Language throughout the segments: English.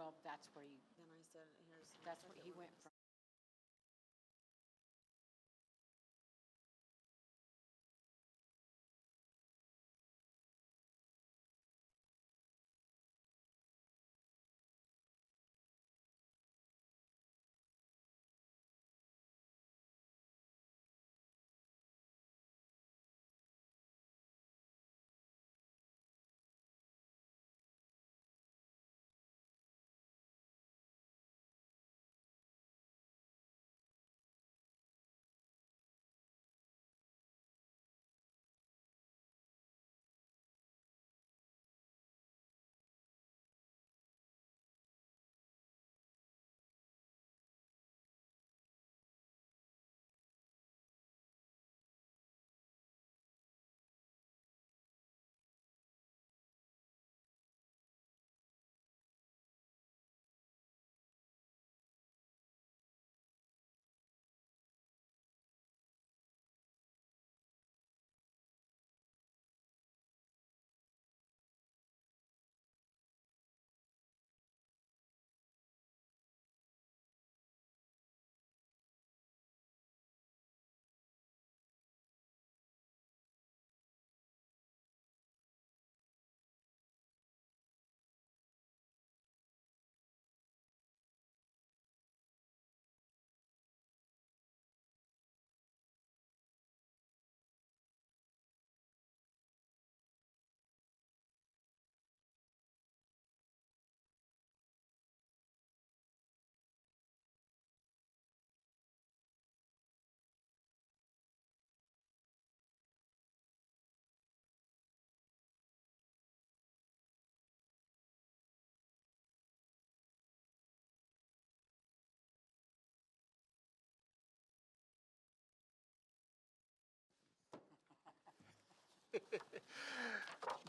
well, that's where you, Then I said, here's. that's where he went from.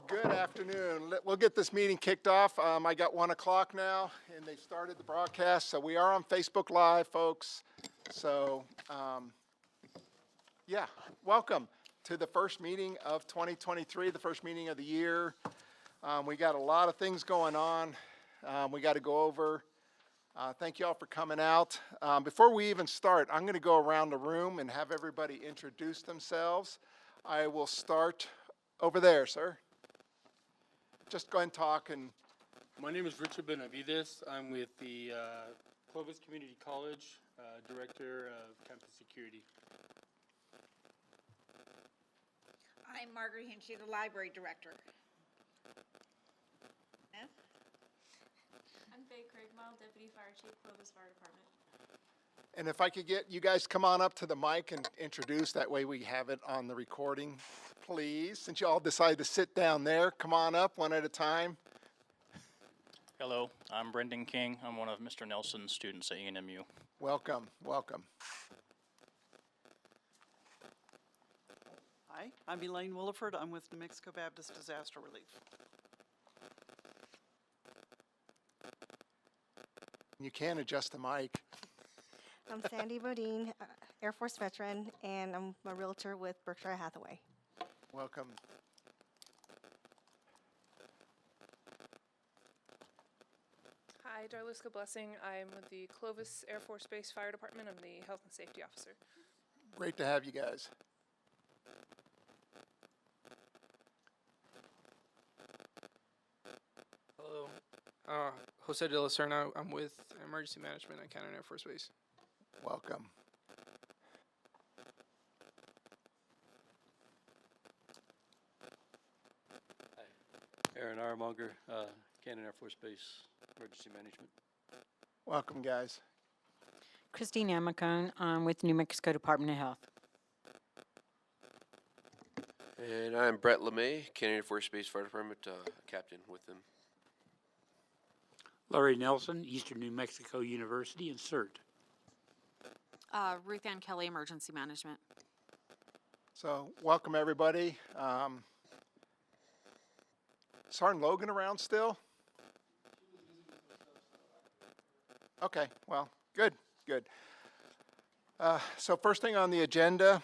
Good afternoon. We'll get this meeting kicked off. I got 1 o'clock now, and they started the broadcast. So we are on Facebook Live, folks. So, yeah, welcome to the first meeting of 2023, the first meeting of the year. We got a lot of things going on. We got to go over. Thank you all for coming out. Before we even start, I'm going to go around the room and have everybody introduce themselves. I will start over there, sir. Just go ahead and talk. And my name is Richard Benavides. I'm with the Clovis Community College, Director of Campus Security. I'm Margaret Hinchy, the Library Director. I'm Faye Craigmile, Deputy Fire Chief, Clovis Fire Department. And if I could get you guys come on up to the mic and introduce, that way we have it on the recording, please. Since you all decided to sit down there, come on up one at a time. Hello, I'm Brendan King. I'm one of Mr. Nelson's students at UNMU. Welcome, welcome. Hi, I'm Elaine Williford. I'm with New Mexico Baptist Disaster Relief. You can adjust the mic. I'm Sandy Bodine, Air Force veteran, and I'm a realtor with Berkshire Hathaway. Welcome. Hi, Darluska Blessing. I'm with the Clovis Air Force Base Fire Department. I'm the Health and Safety Officer. Great to have you guys. Hello. Jose de la Serna. I'm with Emergency Management at Cannon Air Force Base. Welcome. Hi. Aaron Armonger, Cannon Air Force Base, Emergency Management. Welcome, guys. Christine Amacone, with New Mexico Department of Health. And I'm Brett LeMay, Cannon Air Force Base Fire Department, captain with them. Laurie Nelson, Eastern New Mexico University, and CERT. Ruth Ann Kelly, Emergency Management. So, welcome everybody. Sergeant Logan around still? Okay, well, good, good. So first thing on the agenda,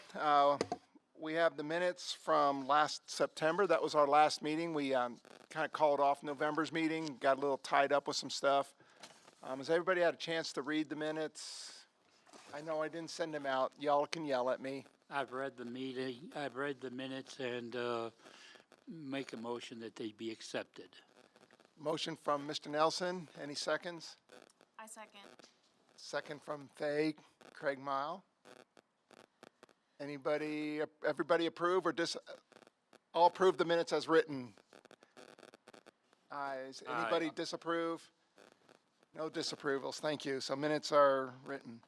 we have the minutes from last September. That was our last meeting. We kind of called off November's meeting, got a little tied up with some stuff. Has everybody had a chance to read the minutes? I know I didn't send them out. Y'all can yell at me. I've read the meeting, I've read the minutes and make a motion that they be accepted. Motion from Mr. Nelson. Any seconds? I second. Second from Faye, Craig Mile. Everybody approve or all approve the minutes as written? Ayes. Anybody disapprove? No disapprovals, thank you. So minutes are written.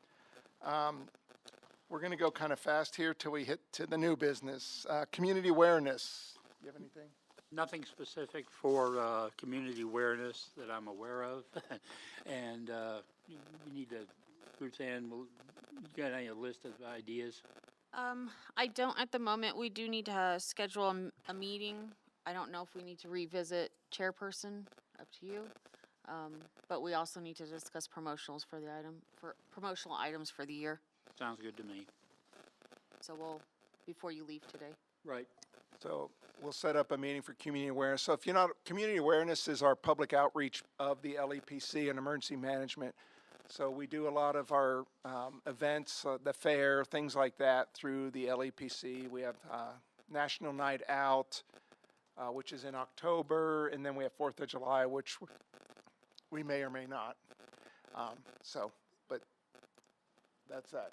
We're gonna go kind of fast here till we hit to the new business. Community awareness. You have anything? Nothing specific for community awareness that I'm aware of. And we need to, Ruth Ann, you got any list of ideas? I don't at the moment. We do need to schedule a meeting. I don't know if we need to revisit chairperson, up to you. But we also need to discuss promotional items for the year. Sounds good to me. So before you leave today. Right. So we'll set up a meeting for community awareness. So if you're not, community awareness is our public outreach of the LEPC and emergency management. So we do a lot of our events, the fair, things like that through the LEPC. We have National Night Out, which is in October, and then we have 4th of July, which we may or may not. But that's that.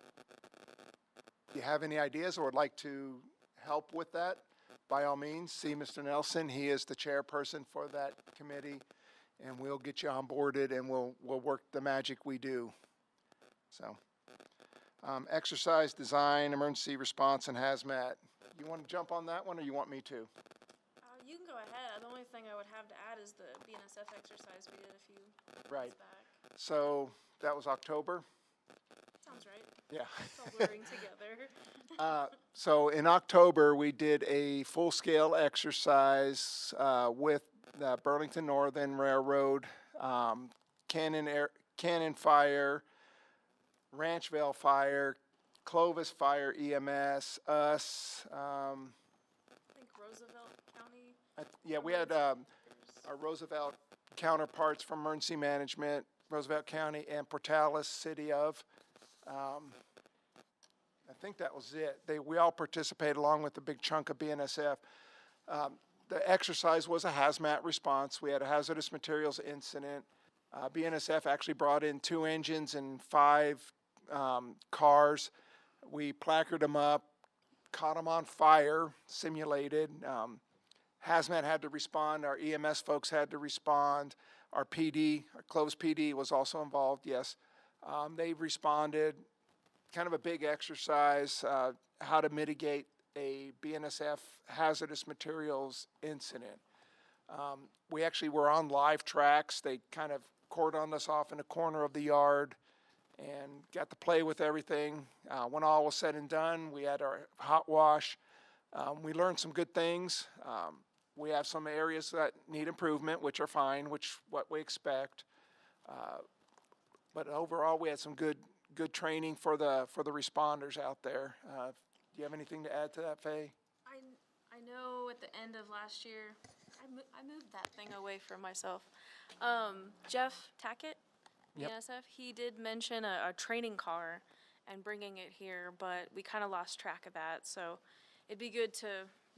If you have any ideas or would like to help with that, by all means, see Mr. Nelson. He is the chairperson for that committee, and we'll get you onboarded and we'll work the magic we do. So, exercise design, emergency response, and hazmat. You want to jump on that one, or you want me to? You can go ahead. The only thing I would have to add is the BNSF exercise we did a few Right. months back. So that was October. Sounds right. Yeah. It's all blurring together. So in October, we did a full-scale exercise with the Burlington Northern Railroad, Cannon Fire, Ranchville Fire, Clovis Fire EMS, us. I think Roosevelt County. Yeah, we had our Roosevelt counterparts from emergency management, Roosevelt County, and Portales City of. I think that was it. We all participated along with a big chunk of BNSF. The exercise was a hazmat response. We had a hazardous materials incident. BNSF actually brought in 2 engines and 5 cars. We placarded them up, caught them on fire, simulated. Hazmat had to respond. Our EMS folks had to respond. Our PD, our Clovis PD was also involved, yes. They responded. Kind of a big exercise, how to mitigate a BNSF hazardous materials incident. We actually were on live tracks. They kind of cordoned us off in a corner of the yard and got to play with everything. When all was said and done, we had our hot wash. We learned some good things. We have some areas that need improvement, which are fine, what we expect. But overall, we had some good training for the responders out there. Do you have anything to add to that, Faye? I know at the end of last year, I moved that thing away from myself. Jeff Tackett, Yep. BNSF, he did mention a training car and bringing it here, but we kind of lost track of that. So it'd be good to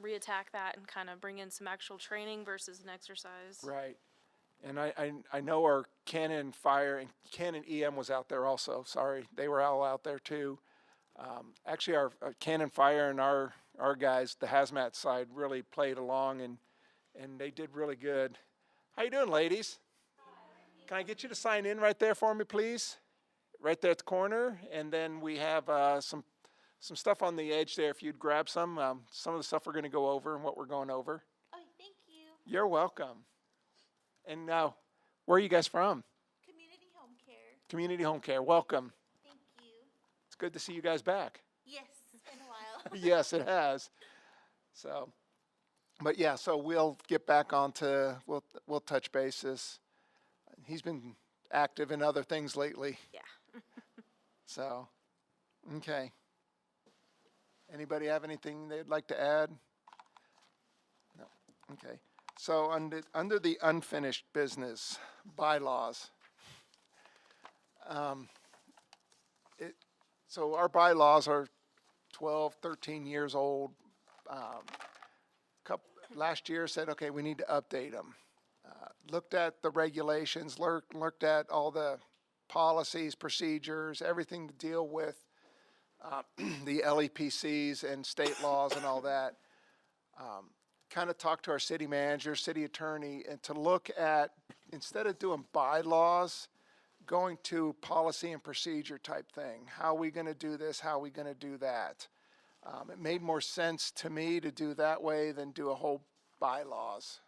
reattack that and kind of bring in some actual training versus an exercise. Right. And I know our Cannon Fire and Cannon EM was out there also. Sorry, they were all out there too. Actually, our Cannon Fire and our guys, the hazmat side, really played along and they did really good. How you doing, ladies? Can I get you to sign in right there for me, please? Right there at the corner. And then we have some stuff on the edge there. If you'd grab some of the stuff we're going to go over and what we're going over. Oh, thank you. You're welcome. And now, where are you guys from? Community home care. Community Home Care. Welcome. Thank you. It's good to see you guys back. Yes, it's been a while. Yes, it has. So, but yeah, so we'll get back onto, we'll touch bases. He's been active in other things lately. Yeah. So, okay. Anybody have anything they'd like to add? No. Okay. So under the unfinished business bylaws, So our bylaws are 12, 13 years old. Last year said, okay, we need to update them. Looked at the regulations, looked at all the policies, procedures, everything to deal with the LEPCs and state laws and all that. Kind of talked to our city manager, city attorney, and to look at, instead of doing bylaws, going to policy and procedure type thing. How are we going to do this? How are we going to do that? It made more sense to me to do that way than do a whole bylaws.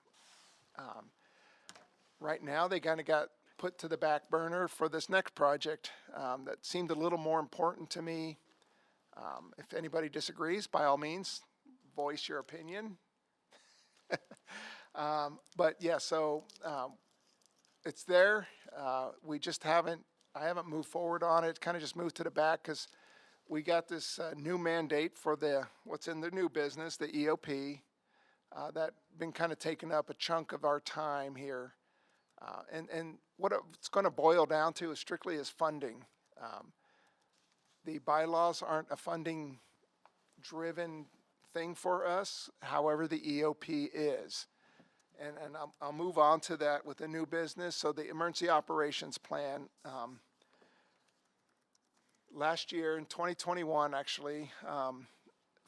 Right now, they kind of got put to the back burner for this next project that seemed a little more important to me. If anybody disagrees, by all means, voice your opinion. But yeah, so it's there. We just I haven't moved forward on it. Kind of just moved to the back because we got this new mandate for what's in the new business, the EOP, that been kind of taking up a chunk of our time here. And what it's going to boil down to is strictly is funding. The bylaws aren't a funding-driven thing for us. However, the EOP is. And I'll move on to that with the new business. So the emergency operations plan, last year in 2021, actually,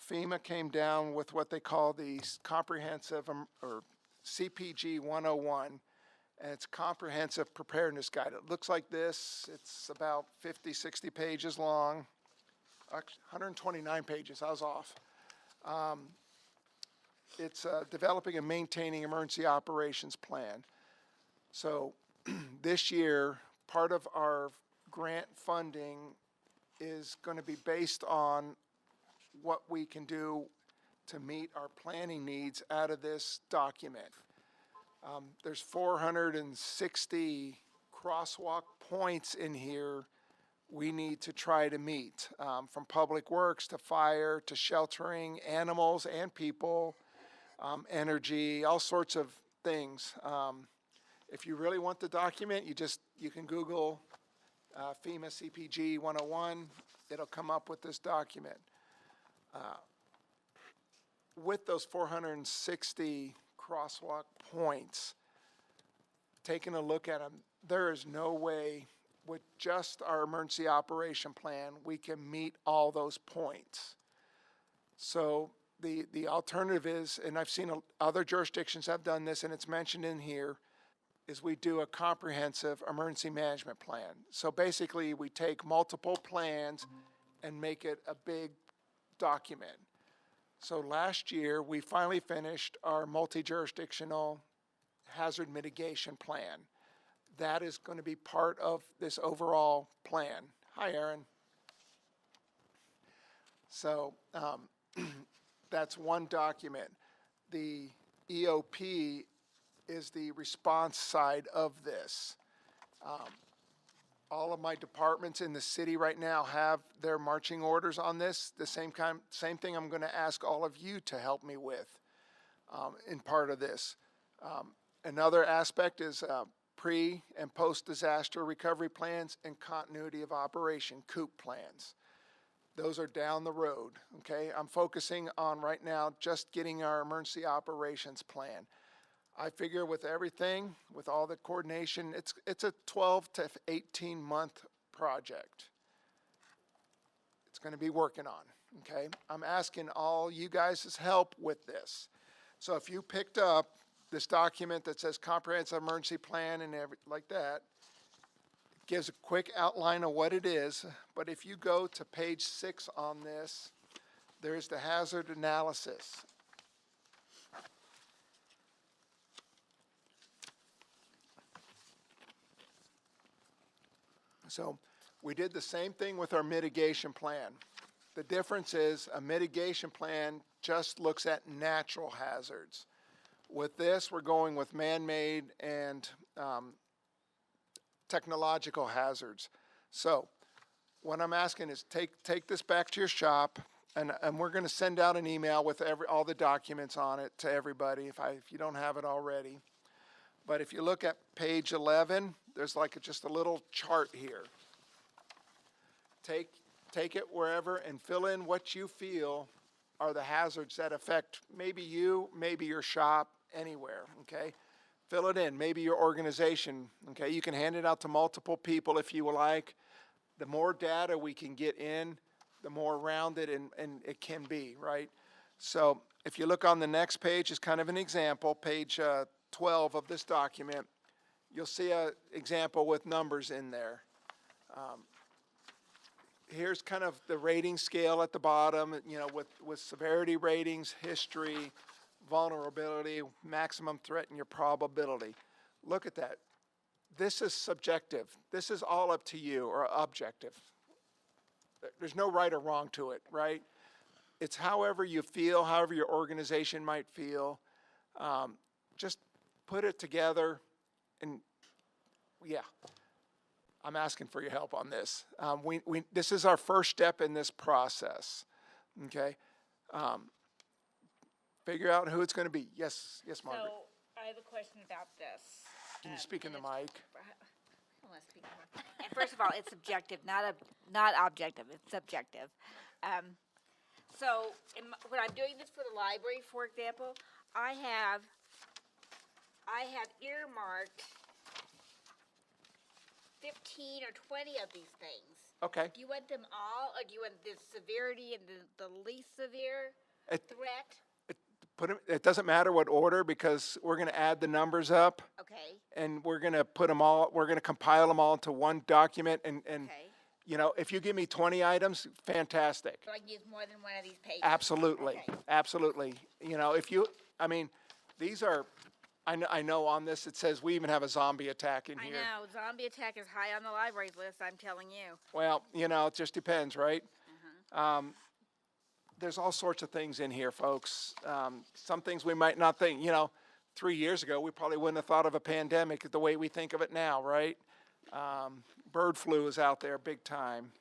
FEMA came down with what they call the comprehensive or CPG 101, and it's comprehensive preparedness guide. It looks like this. It's about 50, 60 pages long. 129 pages. I was off. It's developing and maintaining emergency operations plan. So this year, part of our grant funding is going to be based on what we can do to meet our planning needs out of this document. There's 460 crosswalk points in here we need to try to meet, from public works to fire to sheltering animals and people, energy, all sorts of things. If you really want the document, you can Google FEMA CPG 101. It'll come up with this document. With those 460 crosswalk points, taking a look at them, there is no way with just our emergency operation plan we can meet all those points. So the alternative is, and I've seen other jurisdictions have done this, and it's mentioned in here, is we do a comprehensive emergency management plan. So basically, we take multiple plans and make it a big document. So last year, we finally finished our multi-jurisdictional hazard mitigation plan. That is going to be part of this overall plan. Hi, Aaron. So that's one document. The EOP is the response side of this. All of my departments in the city right now have their marching orders on this. The same thing I'm going to ask all of you to help me with in part of this. Another aspect is pre- and post-disaster recovery plans and continuity of operation, COOP plans. Those are down the road, okay? I'm focusing on right now just getting our emergency operations plan. I figure with everything, with all the coordination, it's a 12 to 18 month project. It's going to be working on, okay? I'm asking all you guys' help with this. So if you picked up this document that says comprehensive emergency plan and like that, it gives a quick outline of what it is, but if you go to page 6 on this, there's the hazard analysis. So we did the same thing with our mitigation plan. The difference is a mitigation plan just looks at natural hazards. With this, we're going with man-made and technological hazards. So what I'm asking is take this back to your shop, and we're going to send out an email with all the documents on it to everybody if you don't have it already. But if you look at page 11, there's like just a little chart here. take it wherever and fill in what you feel are the hazards that affect maybe you, maybe your shop, anywhere, okay? Fill it in, maybe your organization, okay? You can hand it out to multiple people if you like. The more data we can get in, the more rounded and it can be, right? So if you look on the next page, is kind of an example, page 12 of this document, you'll see an example with numbers in there. Here's kind of the rating scale at the bottom, you know, with severity ratings, history, vulnerability, maximum threat, and your probability. Look at that. This is subjective. This is all up to you, or objective. There's no right or wrong to it, right? It's however you feel, however your organization might feel. Just put it together, and yeah. I'm asking for your help on this. This is our first step in this process, okay? Figure out who it's going to be. Yes, Margaret. So I have a question about this. Can you speak in the mic? I wanna speak more. And first of all, it's subjective, not objective. It's subjective. So when I'm doing this for the library, for example, I have earmarked 15 or 20 of these things. Okay. Do you want them all, or do you want the severity and the least severe threat? It doesn't matter what order, because we're going to add the numbers up. Okay. And we're going to put them all, we're going to compile them all into one document. And Okay. you know, if you give me 20 items, fantastic. So I can use more than one of these pages? Absolutely. Okay. Absolutely. You know, these are, I know on this it says we even have a zombie attack in I here. know, zombie attack is high on the library's list, I'm telling you. Well, you know, it just depends, right? There's all sorts of things in here, folks. Some things we might not think, you know, 3 years ago, we probably wouldn't have thought of a pandemic the way we think of it now, right? Bird flu is out there big time.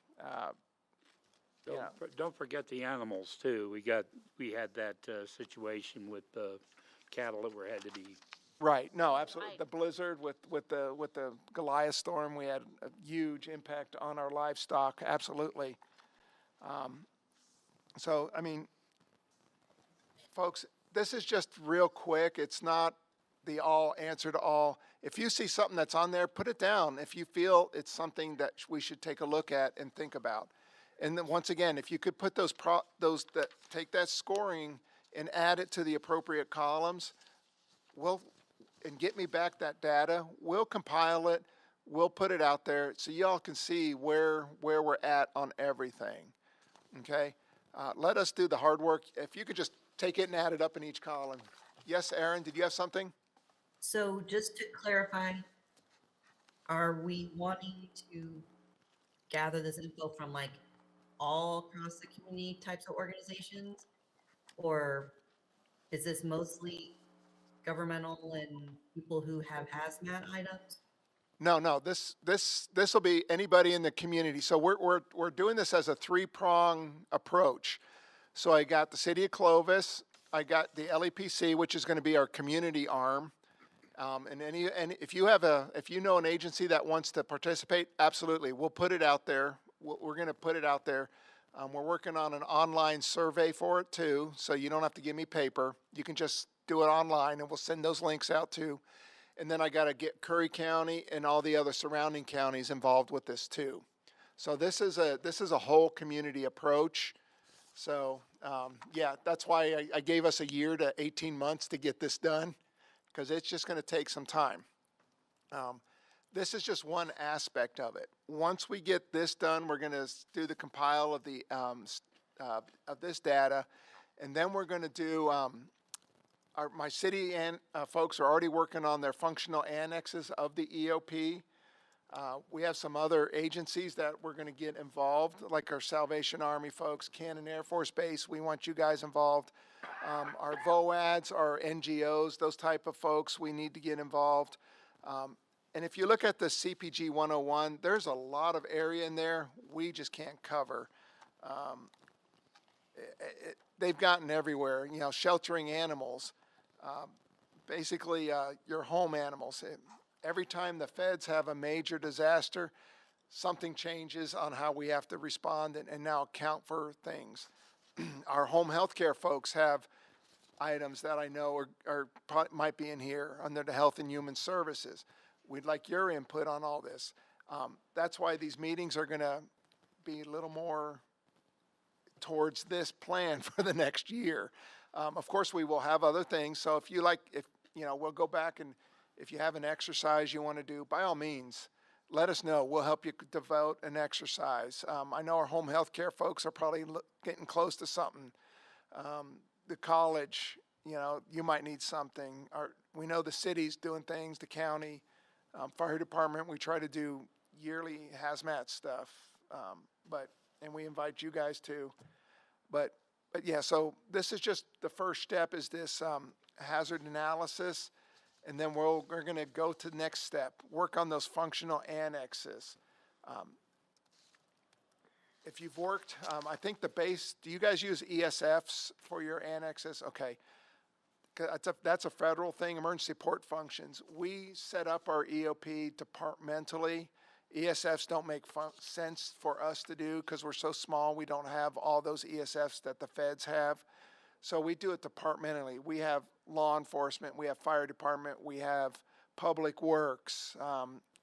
Don't forget the animals too. We had that situation with cattle that had to be. Right. No, absolutely. The blizzard with the Goliath storm, we had a huge impact on our livestock. Absolutely. So, I mean, folks, this is just real quick. It's not the all answer to all. If you see something that's on there, put it down. If you feel it's something that we should take a look at and think about. And then once again, if you could put take that scoring and add it to the appropriate columns, and get me back that data, we'll compile it, we'll put it out there so y'all can see where we're at on everything, okay? Let us do the hard work. If you could just take it and add it up in each column. Yes, Aaron, did you have something? So just to clarify, are we wanting to gather this info from like all across the community types of organizations? Or is this mostly governmental and people who have hazmat items? No, this will be anybody in the community. So we're doing this as a three-prong approach. So I got the city of Clovis, I got the LEPC, which is going to be our community arm. And if you know an agency that wants to participate, absolutely, we'll put it out there. We're going to put it out there. We're working on an online survey for it too, so you don't have to give me paper. You can just do it online, and we'll send those links out too. And then I got to get Curry County and all the other surrounding counties involved with this too. So this is a whole community approach. So yeah, that's why I gave us a year to 18 months to get this done, because it's just going to take some time. This is just one aspect of it. Once we get this done, we're going to do the compile of the of this data, and then we're going to do. My city and folks are already working on their functional annexes of the EOP. We have some other agencies that we're going to get involved, like our Salvation Army folks, Cannon Air Force Base. We want you guys involved. Our VOADs, our NGOs, those type of folks, we need to get involved. And if you look at the CPG 101, there's a lot of area in there we just can't cover. They've gotten everywhere, you know, sheltering animals, basically your home animals. Every time the feds have a major disaster, something changes on how we have to respond and now account for things. Our home health care folks have items that I know might be in here under the Health and Human Services. We'd like your input on all this. That's why these meetings are going to be a little more towards this plan for the next year. Of course, we will have other things. So if you like, we'll go back, and if you have an exercise you want to do, by all means, let us know. We'll help you devote an exercise. I know our home health care folks are probably getting close to something. The college, you might need something. We know the city's doing things, the county, fire department. We try to do yearly hazmat stuff, and we invite you guys too. But yeah, so this is just the first step, is this hazard analysis, and then we're going to go to the next step, work on those functional annexes. If you've worked, I think the base, do you guys use ESFs for your annexes? Okay. That's a federal thing, emergency support functions. We set up our EOP departmentally. ESFs don't make sense for us to do because we're so small. We don't have all those ESFs that the feds have. So we do it departmentally. We have law enforcement, we have fire department, we have public works,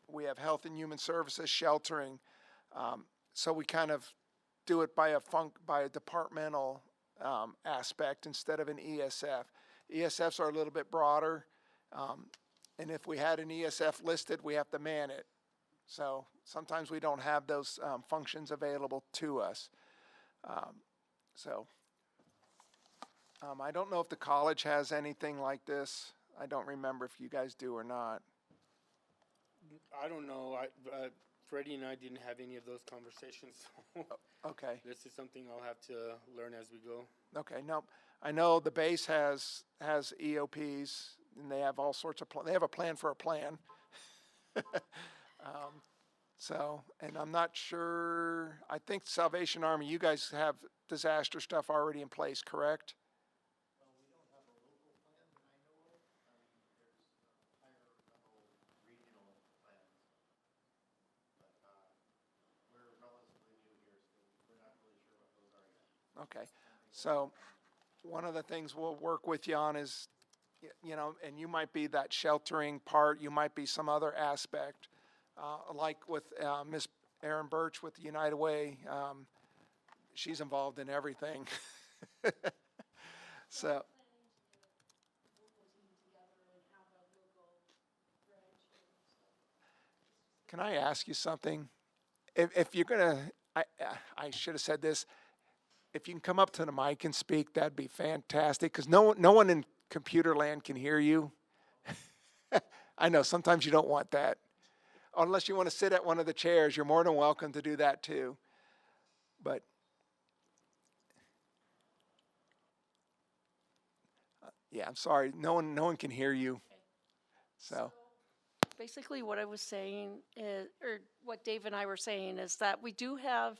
we have health and human services, sheltering. So we kind of do it by a departmental aspect instead of an ESF. ESFs are a little bit broader, and if we had an ESF listed, we have to man it. So sometimes we don't have those functions available to us. I don't know if the college has anything like this. I don't remember if you guys do or not. I don't know. Freddie and I didn't have any of those conversations. Okay. This is something I'll have to learn as we go. Okay. No, I know the base has EOPs, and they have all sorts of they have a plan for a plan. And I'm not sure. I think Salvation Army, you guys have disaster stuff already in place, correct? Okay, so one of the things we'll work with you on is, and you might be that sheltering part, you might be some other aspect, like with Ms. Erin Birch with the United Way. She's involved in everything. So. Can I ask you something? If you're gonna, I should have said this. If you can come up to the mic and speak, that'd be fantastic, because no one in computer land can hear you. I know, sometimes you don't want that. Unless you want to sit at one of the chairs, you're more than welcome to do that too. But yeah, I'm sorry, no one can hear you. So basically what I was saying is, or what Dave and I were saying, is that we do have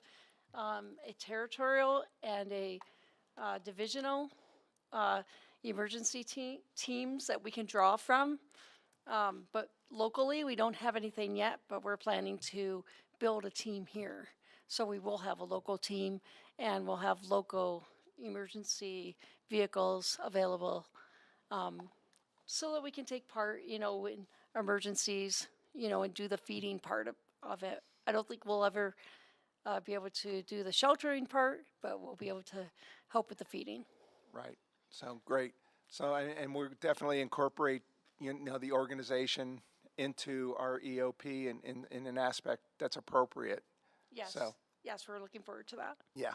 a territorial and a divisional emergency teams that we can draw from. But locally, we don't have anything yet, but we're planning to build a team here. So we will have a local team, and we'll have local emergency vehicles available, so that we can take part, in emergencies, and do the feeding part of it. I don't think we'll ever be able to do the sheltering part, but we'll be able to help with the feeding. Right. So great. So, and we'll definitely incorporate, the organization into our EOP in an aspect that's appropriate. Yes. So. Yes, we're looking forward to that. Yeah.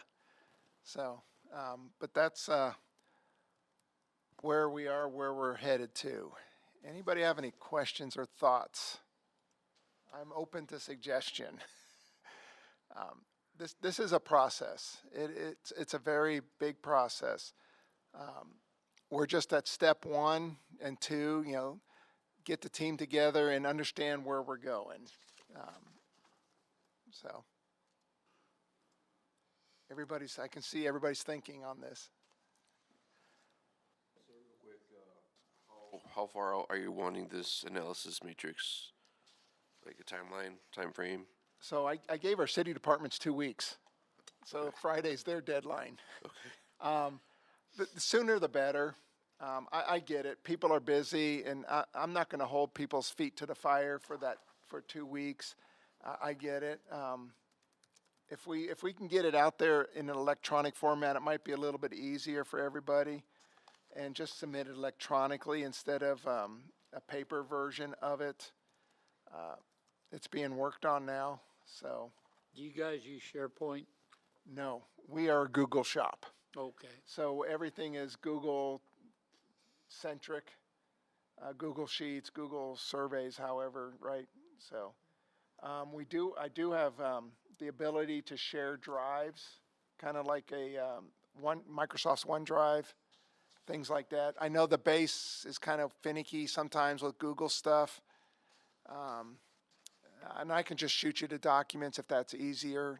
So, but that's where we are, where we're headed to. Anybody have any questions or thoughts? I'm open to suggestion. This is a process. It's a very big process. We're just at step 1 and 2, get the team together and understand where we're going. So I can see everybody's thinking on this. So real quick, how far out are you wanting this analysis matrix? Like a timeline, time frame? So I gave our city departments 2 weeks. So Friday's their deadline. The sooner the better. I get it. People are busy, and I'm not going to hold people's feet to the fire for 2 weeks. I get it. If we can get it out there in an electronic format, it might be a little bit easier for everybody, and just submit it electronically instead of a paper version of it. It's being worked on now, so Do you guys use SharePoint? no, we are a Google shop. Okay. So everything is Google centric, Google Sheets, Google surveys, however, right? So I do have the ability to share drives, kind of like Microsoft's OneDrive, things like that. I know the base is kind of finicky sometimes with Google stuff. And I can just shoot you the documents if that's easier.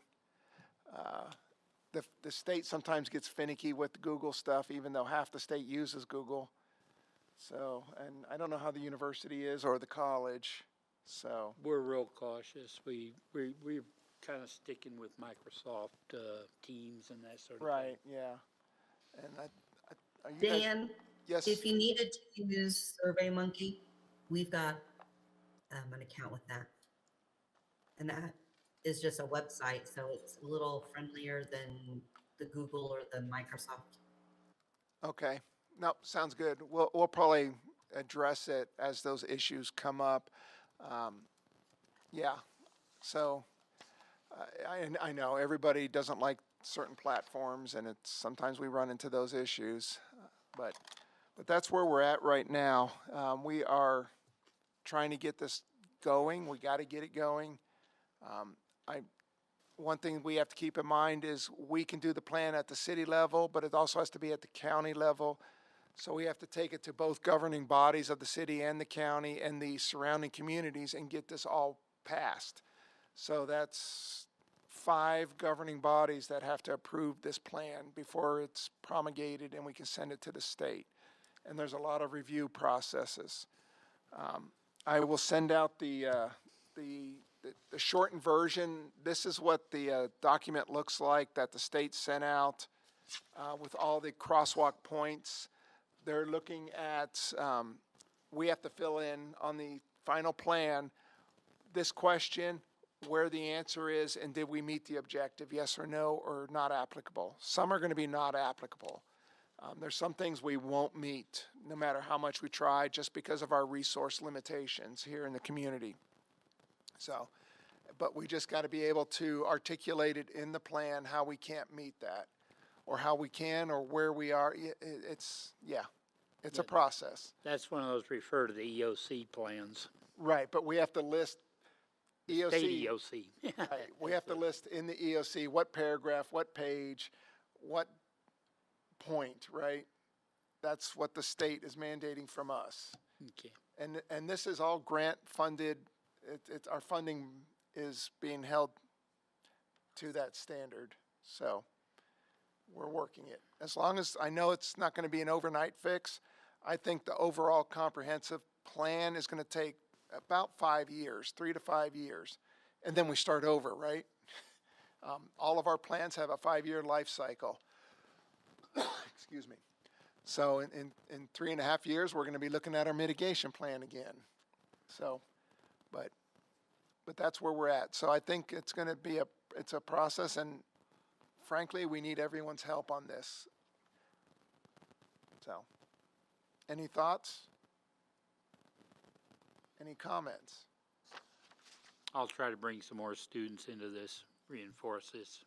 The state sometimes gets finicky with the Google stuff, even though half the state uses Google. So, and I don't know how the university is or the college. So We're real cautious. We're kind of sticking with Microsoft Teams and that sort of thing. right, yeah. And are you guys- Dan, yes, if you needed to use SurveyMonkey, we've got an account with that. And that is just a website, so it's a little friendlier than the Google or the Microsoft. okay. No, sounds good. We'll probably address it as those issues come up. Yeah. So I know everybody doesn't like certain platforms, and it's sometimes we run into those issues, but that's where we're at right now. We are trying to get this going. We got to get it going. One thing we have to keep in mind is we can do the plan at the city level, but it also has to be at the county level. So we have to take it to both governing bodies of the city and the county and the surrounding communities and get this all passed. So that's 5 governing bodies that have to approve this plan before it's promulgated and we can send it to the state. And there's a lot of review processes. I will send out the shortened version. This is what the document looks like that the state sent out with all the crosswalk points. They're looking at, we have to fill in on the final plan this question, where the answer is, and did we meet the objective, yes or no, or not applicable. Some are going to be not applicable. There's some things we won't meet, no matter how much we try, just because of our resource limitations here in the community. So, but we just got to be able to articulate it in the plan how we can't meet that, or how we can, or where we are. It's a process. That's one of those refer to the EOC plans. Right, but we have to list EOC. State EOC. Right, we have to list in the EOC what paragraph, what page, what point, right? That's what the state is mandating from us. Okay. And this is all grant funded. Our funding is being held to that standard. So we're working it. As long as I know it's not going to be an overnight fix, I think the overall comprehensive plan is going to take about 5 years, 3 to 5 years. And then we start over, right? All of our plans have a 5-year life cycle. Excuse me. So in 3.5 years, we're going to be looking at our mitigation plan again. So, but that's where we're at. So I think it's going to be it's a process, and frankly, we need everyone's help on this. So, any thoughts? Any comments? I'll try to bring some more students into this, reinforce this.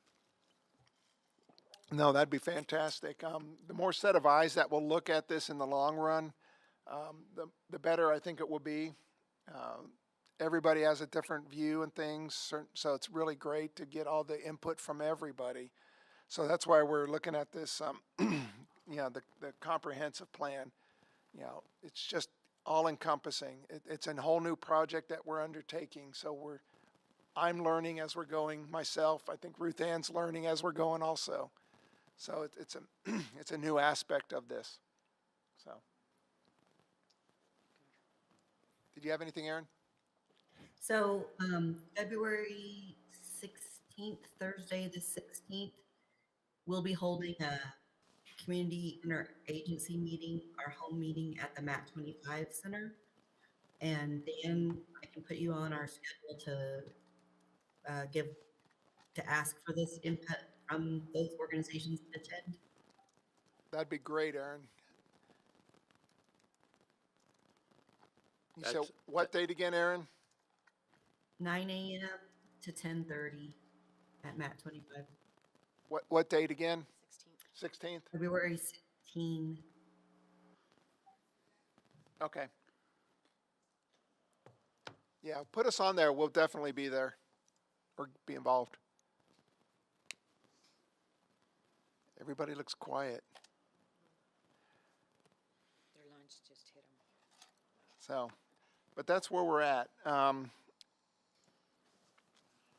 No, that'd be fantastic. The more set of eyes that will look at this in the long run, the better I think it will be. Everybody has a different view and things, so it's really great to get all the input from everybody. So that's why we're looking at this, the comprehensive plan. It's just all encompassing. It's a whole new project that we're undertaking. So I'm learning as we're going myself. I think Ruth Ann's learning as we're going also. So it's a new aspect of this. So, did you have anything, Aaron? So February 16th, Thursday the 16th, we'll be holding a community interagency meeting, our home meeting at the MAT 25 Center. And Dan, I can put you on our schedule to ask for this input from those organizations to attend. That'd be great, Aaron. You said what date again, Aaron? 9 a.m. to 10:30 at MAT 25. What date again? 16th. February 16. Okay. Yeah, put us on there. We'll definitely be there or be involved. Everybody looks quiet. Their lunch just hit them. So, but that's where we're at.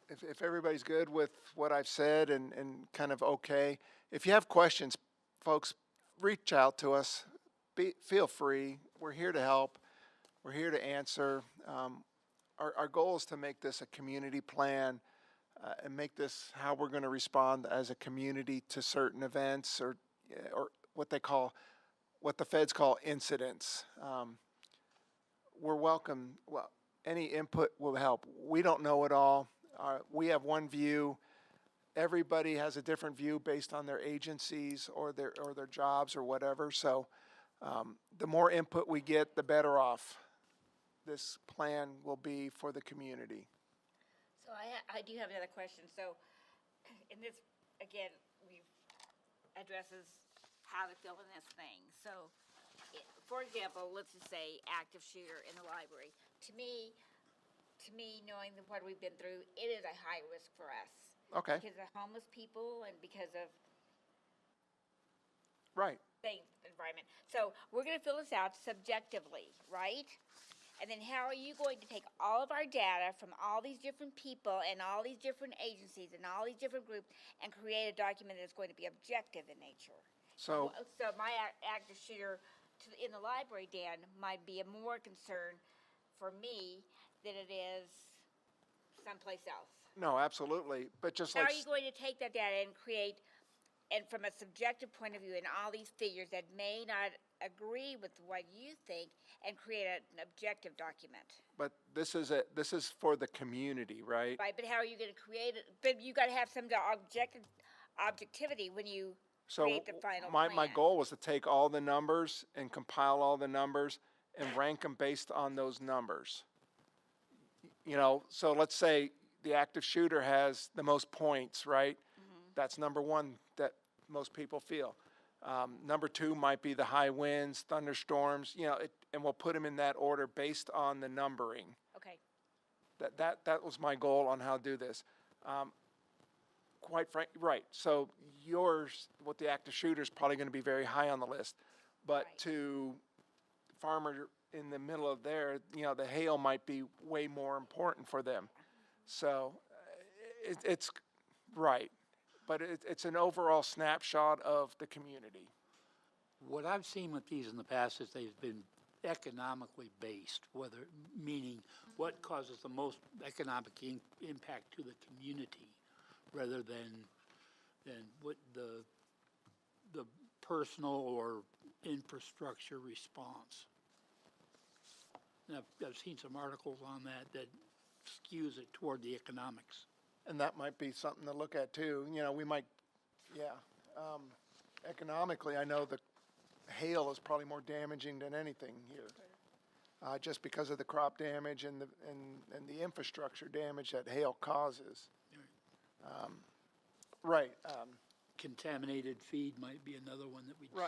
If everybody's good with what I've said and kind of okay, if you have questions, folks, reach out to us. Feel free. We're here to help. We're here to answer. Our goal is to make this a community plan and make this how we're going to respond as a community to certain events or what the feds call incidents. We're welcome. Well, any input will help. We don't know it all. We have one view. Everybody has a different view based on their agencies or their jobs or whatever. So the more input we get, the better off this plan will be for the community. So I do have another question. So in this, again, addresses how to fill in this thing. So for example, let's just say active shooter in the library. To me, knowing what we've been through, it is a high risk for us. Okay. Because of homeless people and because of Right. the environment. So we're going to fill this out subjectively, right? And then how are you going to take all of our data from all these different people and all these different agencies and all these different groups and create a document that's going to be objective in nature? So my active shooter in the library, Dan, might be a more concern for me than it is someplace else. no, absolutely. But just How like are you going to take that data and create, and from a subjective point of view, and all these figures that may not agree with what you think, and create an objective document? But this is for the community, right? Right, but how are you going to create it? But you got to have some objectivity when you create the final my plan. goal was to take all the numbers and compile all the numbers and rank them based on those numbers. You know, so let's say the active shooter has the most points, right? That's number one that most people feel. Number two might be the high winds, thunderstorms, you know, and we'll put them in that order based on the numbering. Okay. That was my goal on how to do this. Quite frank, right. So yours, with the active shooter, is probably going to be very high on the list. But to farmer in the middle of there, you know, the hail might be way more important for them. So it's right. But it's an overall snapshot of the community. What I've seen with these in the past is they've been economically based, meaning what causes the most economic impact to the community, rather than what the personal or infrastructure response. And I've seen some articles on that skews it toward the economics. And that might be something to look at too. You know, we might, economically, I know the hail is probably more damaging than anything here, just because of the crop damage and the infrastructure damage that hail causes. Right. Contaminated feed might be another one that we'd see.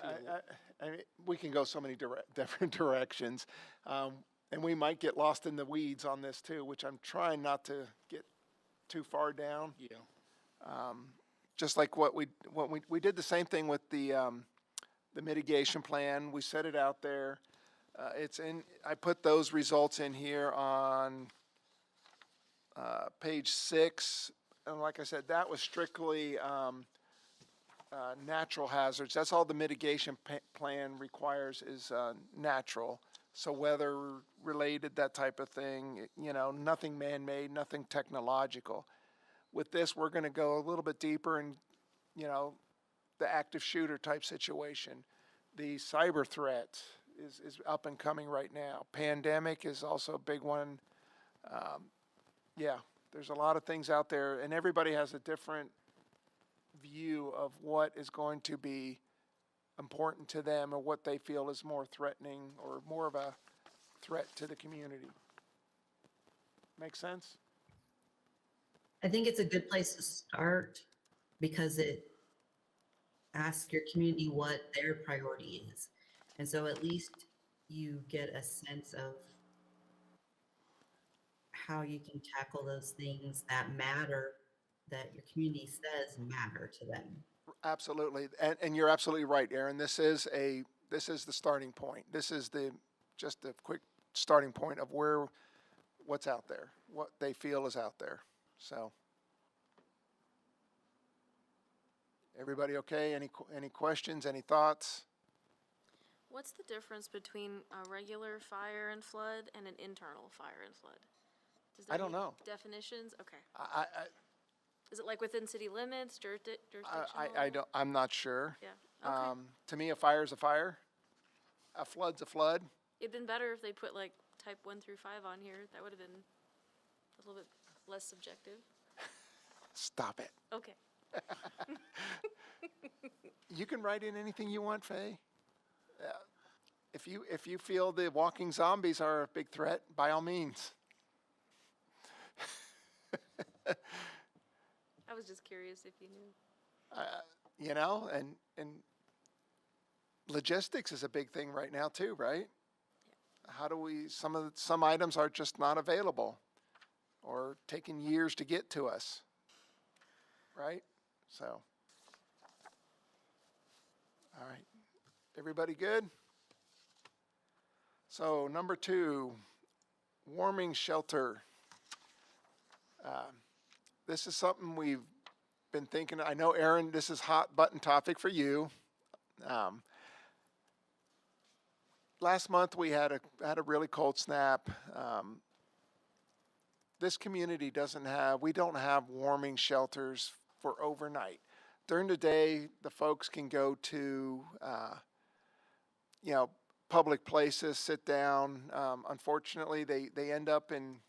I mean, we can go so many different directions, and we might get lost in the weeds on this too, which I'm trying not to get too far down. Yeah. Just like what we did the same thing with the mitigation plan. We set it out there. I put those results in here on page 6. And like I said, that was strictly natural hazards. That's all the mitigation plan requires is natural. So weather related, that type of thing, you know, nothing man-made, nothing technological. with this, we're going to go a little bit deeper in, the active shooter type situation. The cyber threat is up and coming right now. Pandemic is also a big one. Yeah, there's a lot of things out there, and everybody has a different view of what is going to be important to them or what they feel is more threatening or more of a threat to the community. Make sense? I think it's a good place to start because it asks your community what their priority is. And so at least you get a sense of how you can tackle those things that matter, that your community says matter to them. Absolutely, and you're absolutely right, Aaron. This is the starting point. This is just a quick starting point of what's out there, what they feel is out there. So, everybody okay? Any questions? Any thoughts? What's the difference between a regular fire and flood and an internal fire and flood? Does I don't know. Definitions? Okay. I Is it like within city limits, jurisdictional? I'm not sure. Yeah. Okay. To me, a fire is a fire. A flood's a flood. It'd been better if they put like type 1 through 5 on here. That would have been a little bit less subjective. Stop it. Okay. You can write in anything you want, Faye. If you feel the walking zombies are a big threat, by all means. I was just curious if you knew. And logistics is a big thing right now too, right? Yeah. How do we? Some items are just not available, or taking years to get to us, right? So, all right, everybody good? So number 2, warming shelter. This is something we've been thinking. I know, Aaron, this is hot button topic for you. Last month we had a really cold snap. This community we don't have warming shelters for overnight. During the day, the folks can go to, public places, sit down. Unfortunately, they end up in,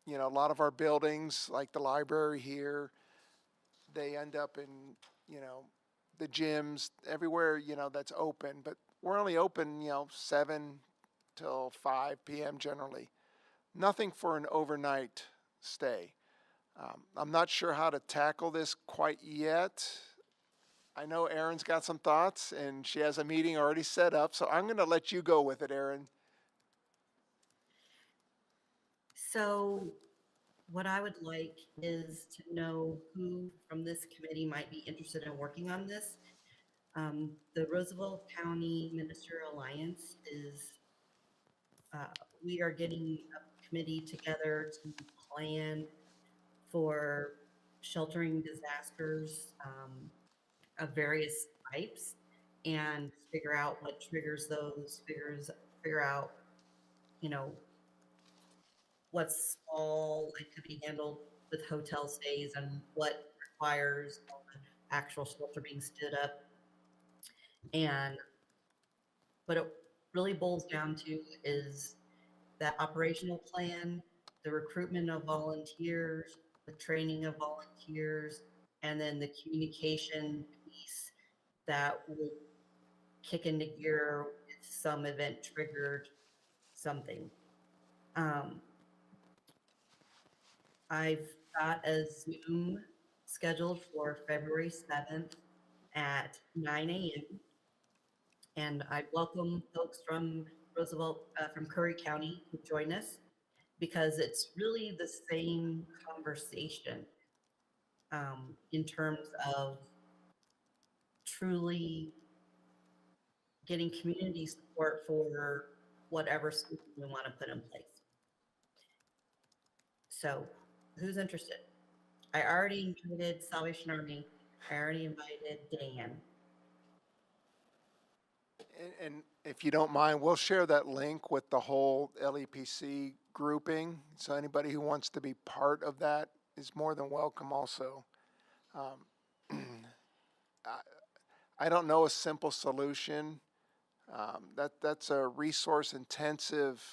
a lot of our buildings, like the library here. They end up in, the gyms, everywhere, that's open. But we're only open, 7 till 5 p.m. generally. Nothing for an overnight stay. I'm not sure how to tackle this quite yet. I know Erin's got some thoughts, and she has a meeting already set up, so I'm going to let you go with it, Erin. So what I would like is to know who from this committee might be interested in working on this. The Roosevelt County Ministerial Alliance we are getting a committee together to plan for sheltering disasters of various types and figure out what triggers those, figure out, what's small and could be handled with hotel stays and what requires actual shelter being stood up. And what it really boils down to is that operational plan, the recruitment of volunteers, the training of volunteers, and then the communication piece that will kick into gear if some event triggered something. I've got a Zoom scheduled for February 7th at 9 a.m. And I welcome folks from from Curry County to join us because it's really the same conversation in terms of truly getting community support for whatever solution we want to put in place. So who's interested? I already invited Salvation Army. I already invited Dan. And if you don't mind, we'll share that link with the whole LEPC grouping. So anybody who wants to be part of that is more than welcome also. I don't know a simple solution. That's a resource intensive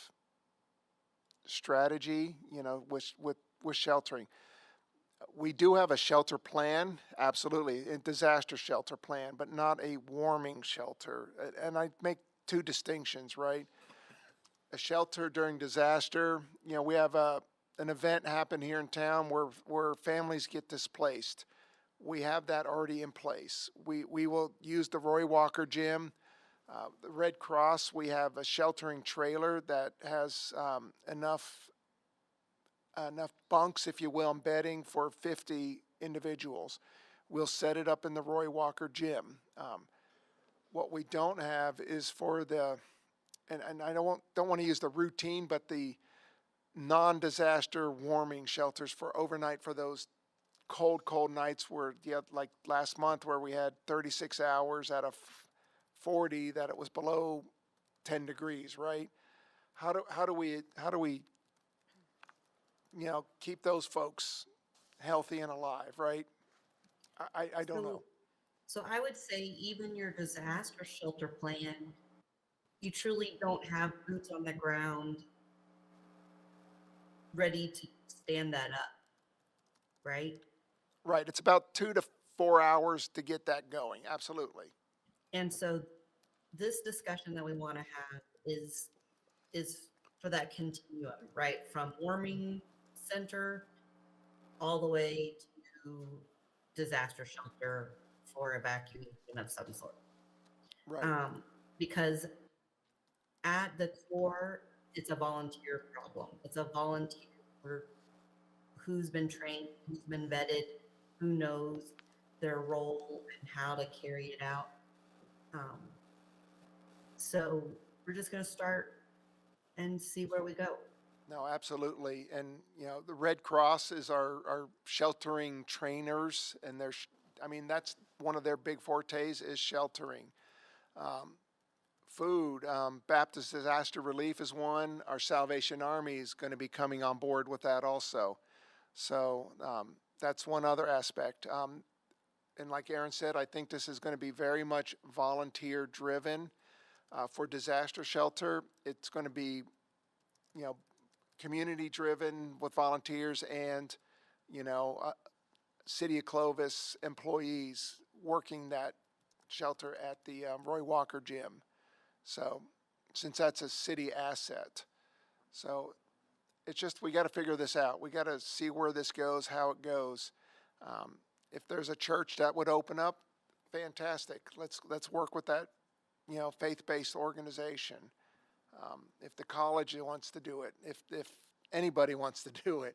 strategy, with sheltering. We do have a shelter plan, absolutely, a disaster shelter plan, but not a warming shelter. And I make two distinctions, right? A shelter during disaster, we have an event happen here in town where families get displaced. We have that already in place. We will use the Roy Walker Gym. The Red Cross, we have a sheltering trailer that has enough bunks, if you will, and bedding for 50 individuals. We'll set it up in the Roy Walker Gym. What we don't have is for the, and I don't want to use the routine, but the non-disaster warming shelters for overnight for those cold nights where, like last month where we had 36 hours out of 40 that it was below 10 degrees, right? How do we keep those folks healthy and alive, right? I don't know. So I would say even your disaster shelter plan, you truly don't have boots on the ground ready to stand that up, right? Right. It's about 2 to 4 hours to get that going. Absolutely. And so this discussion that we want to have is for that continuum, right? From warming center all the way to disaster shelter for evacuation of some sort. Right. Because at the core, it's a volunteer problem. It's a volunteer who's been trained, who's been vetted, who knows their role and how to carry it out. So we're just going to start and see where we go. No, absolutely. And, the Red Cross is our sheltering trainers, and that's one of their big fortes is sheltering. Food, Baptist Disaster Relief is one. Our Salvation Army is going to be coming on board with that also. So that's one other aspect. And like Aaron said, I think this is going to be very much volunteer driven. For disaster shelter, it's going to be, community driven with volunteers and, City of Clovis employees working that shelter at the Roy Walker Gym. So, since that's a city asset. So, it's just, we got to figure this out. We got to see where this goes, how it goes. If there's a church that would open up, fantastic. Let's work with that, faith-based organization. If the college wants to do it, if anybody wants to do it,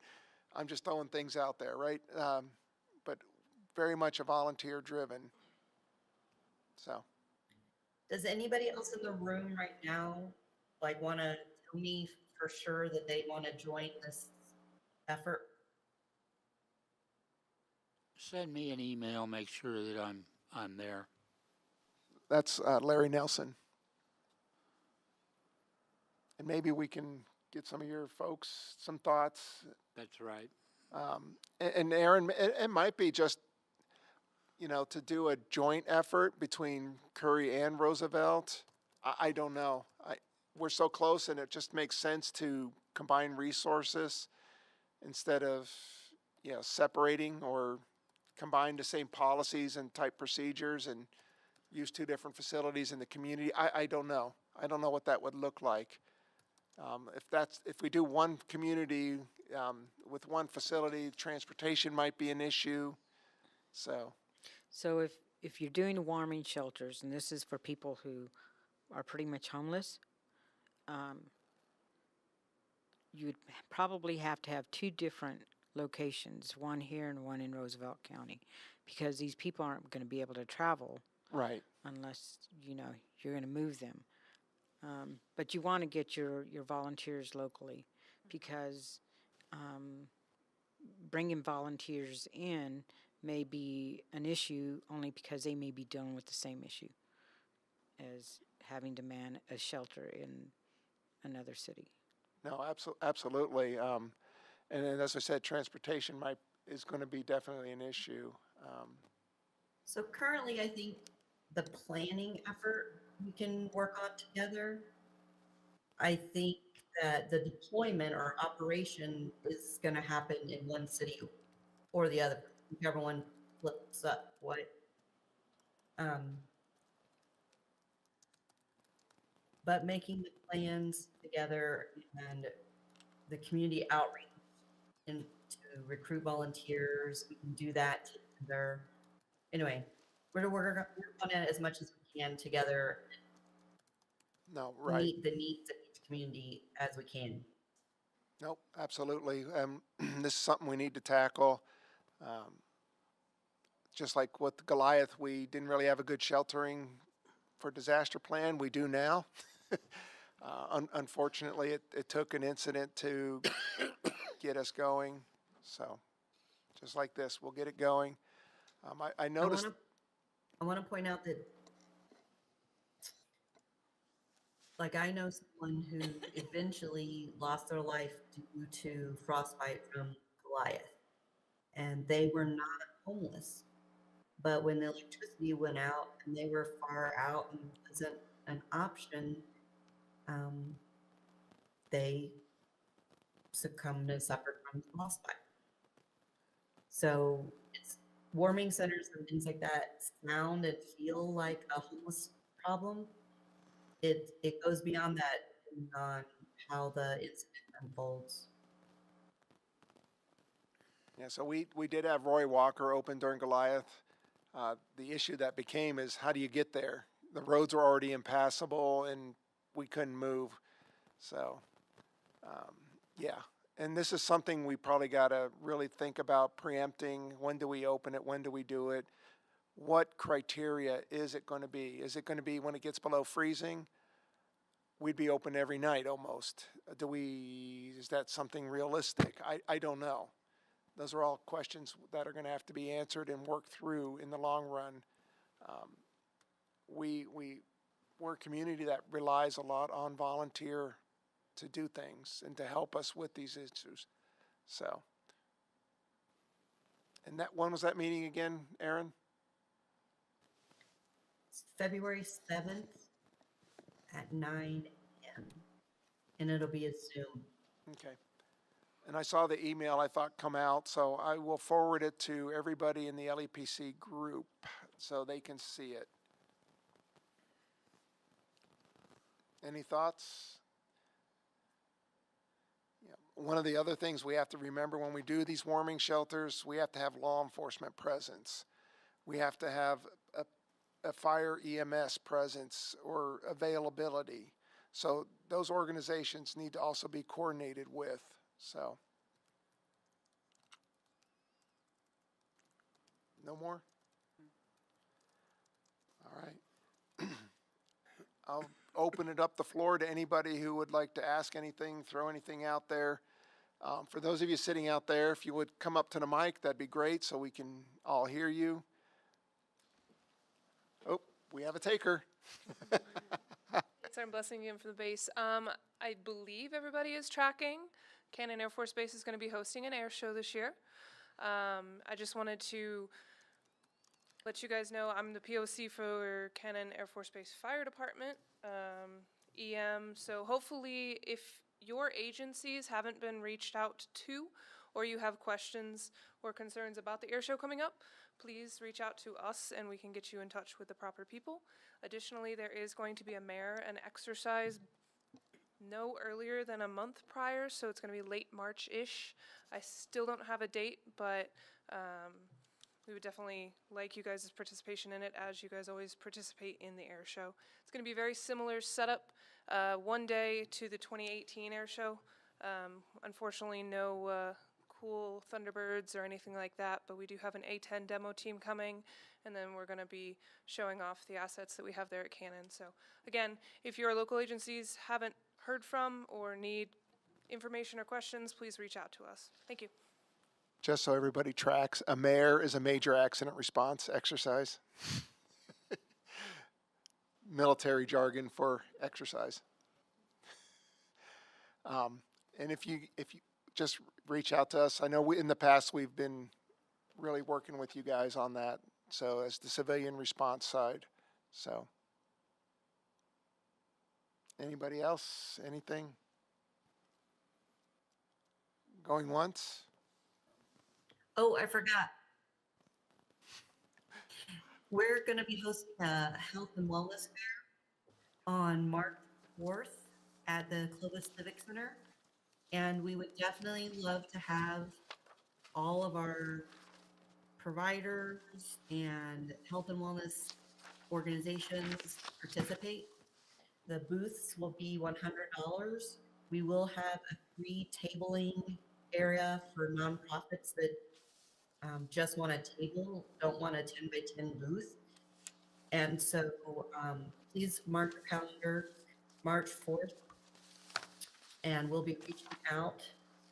I'm just throwing things out there, right? But very much a volunteer driven. So. Does anybody else in the room right now want to tell me for sure that they want to join this effort? Send me an email, make sure that I'm there. That's Larry Nelson. And maybe we can get some of your folks some thoughts. That's right. And Aaron, it might be just, to do a joint effort between Curry and Roosevelt. I don't know. We're so close, and it just makes sense to combine resources instead of, separating or combine the same policies and type procedures and use two different facilities in the community. I don't know. I don't know what that would look like. If we do one community with one facility, transportation might be an issue. So if you're doing warming shelters, and this is for people who are pretty much homeless, you'd probably have to have two different locations, one here and one in Roosevelt County, because these people aren't going to be able to travel. Right. Unless, you're going to move them. But you want to get your volunteers locally, because bringing volunteers in may be an issue only because they may be dealing with the same issue as having to man a shelter in another city. No, absolutely. And then, as I said, transportation might is going to be definitely an issue. So currently, I think the planning effort we can work on together. I think that the deployment or operation is going to happen in one city or the other, whichever one flips up what. Um, but making the plans together and the community outreach and to recruit volunteers, we can do that together. Anyway, we're going to work on it as much as we can together, No, right. meet the needs of each community as we can. Nope, absolutely. This is something we need to tackle. Just like with Goliath, we didn't really have a good sheltering for disaster plan. We do now. Unfortunately, it took an incident to get us going. So just like this, we'll get it going. I noticed. I want to point out that, like, I know someone who eventually lost their life due to frostbite from Goliath, and they were not homeless. But when the electricity went out and they were far out and wasn't an option, they succumbed and suffered from frostbite. So it's warming centers and things like that sound and feel like a homeless problem. It goes beyond that, depending on how the incident unfolds. Yeah, so we did have Roy Walker open during Goliath. The issue that became is how do you get there? The roads were already impassable and we couldn't move. So, yeah. And this is something we probably got to really think about preempting. When do we open it? When do we do it? What criteria is it going to be? Is it going to be when it gets below freezing? We'd be open every night almost. Is that something realistic? I don't know. Those are all questions that are going to have to be answered and worked through in the long run. We're a community that relies a lot on volunteer to do things and to help us with these issues. So, and when was that meeting again, Aaron? It's February 7th at 9 a.m. And it'll be a Zoom. Okay. And I saw the email I thought come out, so I will forward it to everybody in the LEPC group so they can see it. Any thoughts? Yeah. One of the other things we have to remember when we do these warming shelters, we have to have law enforcement presence. We have to have a fire EMS presence or availability. So those organizations need to also be coordinated with. So, no more? All right. I'll open it up the floor to anybody who would like to ask anything, throw anything out there. For those of you sitting out there, if you would come up to the mic, that'd be great so we can all hear you. Oh, we have a taker. Sorry, I'm blessing you in from the base. I believe everybody is tracking. Cannon Air Force Base is going to be hosting an air show this year. I just wanted to let you guys know I'm the POC for Cannon Air Force Base Fire Department, EM. So hopefully if your agencies haven't been reached out to, or you have questions or concerns about the air show coming up, please reach out to us and we can get you in touch with the proper people. Additionally, there is going to be a mayor and exercise no earlier than a month prior, so it's going to be late March-ish. I still don't have a date, but we would definitely like you guys' participation in it, as you guys always participate in the air show. It's going to be very similar setup, one day to the 2018 air show. Unfortunately, no cool Thunderbirds or anything like that, but we do have an A-10 demo team coming, and then we're going to be showing off the assets that we have there at Cannon. So again, if your local agencies haven't heard from or need information or questions, please reach out to us. Thank you. Just so everybody tracks, a MARE is a major accident response exercise. Military jargon for exercise. And if you just reach out to us. I know in the past, we've been really working with you guys on that. So as the civilian response side, so. Anybody else? Anything? Going once? Oh, I forgot. We're going to be hosting a health and wellness fair on March 4th at the Clovis Civic Center. And we would definitely love to have all of our providers and health and wellness organizations participate. The booths will be $100. We will have a free tabling area for nonprofits that just want a table, don't want a 10 by 10 booth. And so please mark your calendar, March 4th, and we'll be reaching out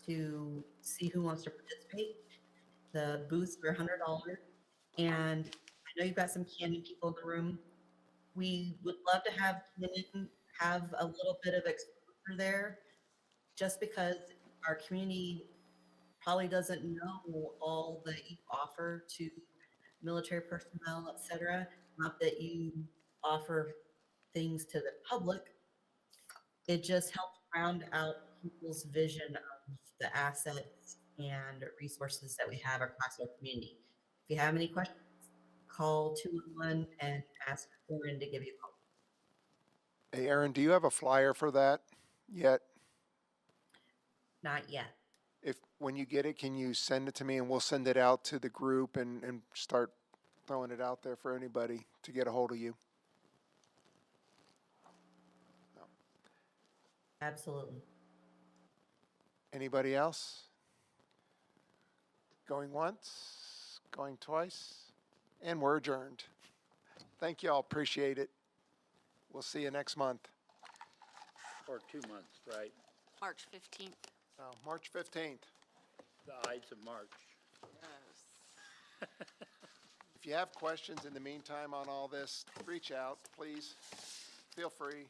to see who wants to participate. The booths are $100, and I know you've got some Canon people in the room. We would love to have Canon have a little bit of exposure there, just because our community probably doesn't know all that you offer to military personnel, et cetera. Not that you offer things to the public. It just helps round out people's vision of the assets and resources that we have across our community. If you have any questions, call 211 and ask Corinne to give you a call. Hey, Aaron, do you have a flyer for that yet? Not yet. If, when you get it, can you send it to me and we'll send it out to the group and start throwing it out there for anybody to get a hold of you? Absolutely. Anybody else? Going once, going twice, and we're adjourned. Thank you all, appreciate it. We'll see you next month. Or 2 months, right? March 15th. March 15th. The Ides of March. Yes. If you have questions in the meantime on all this, reach out, please. Feel free.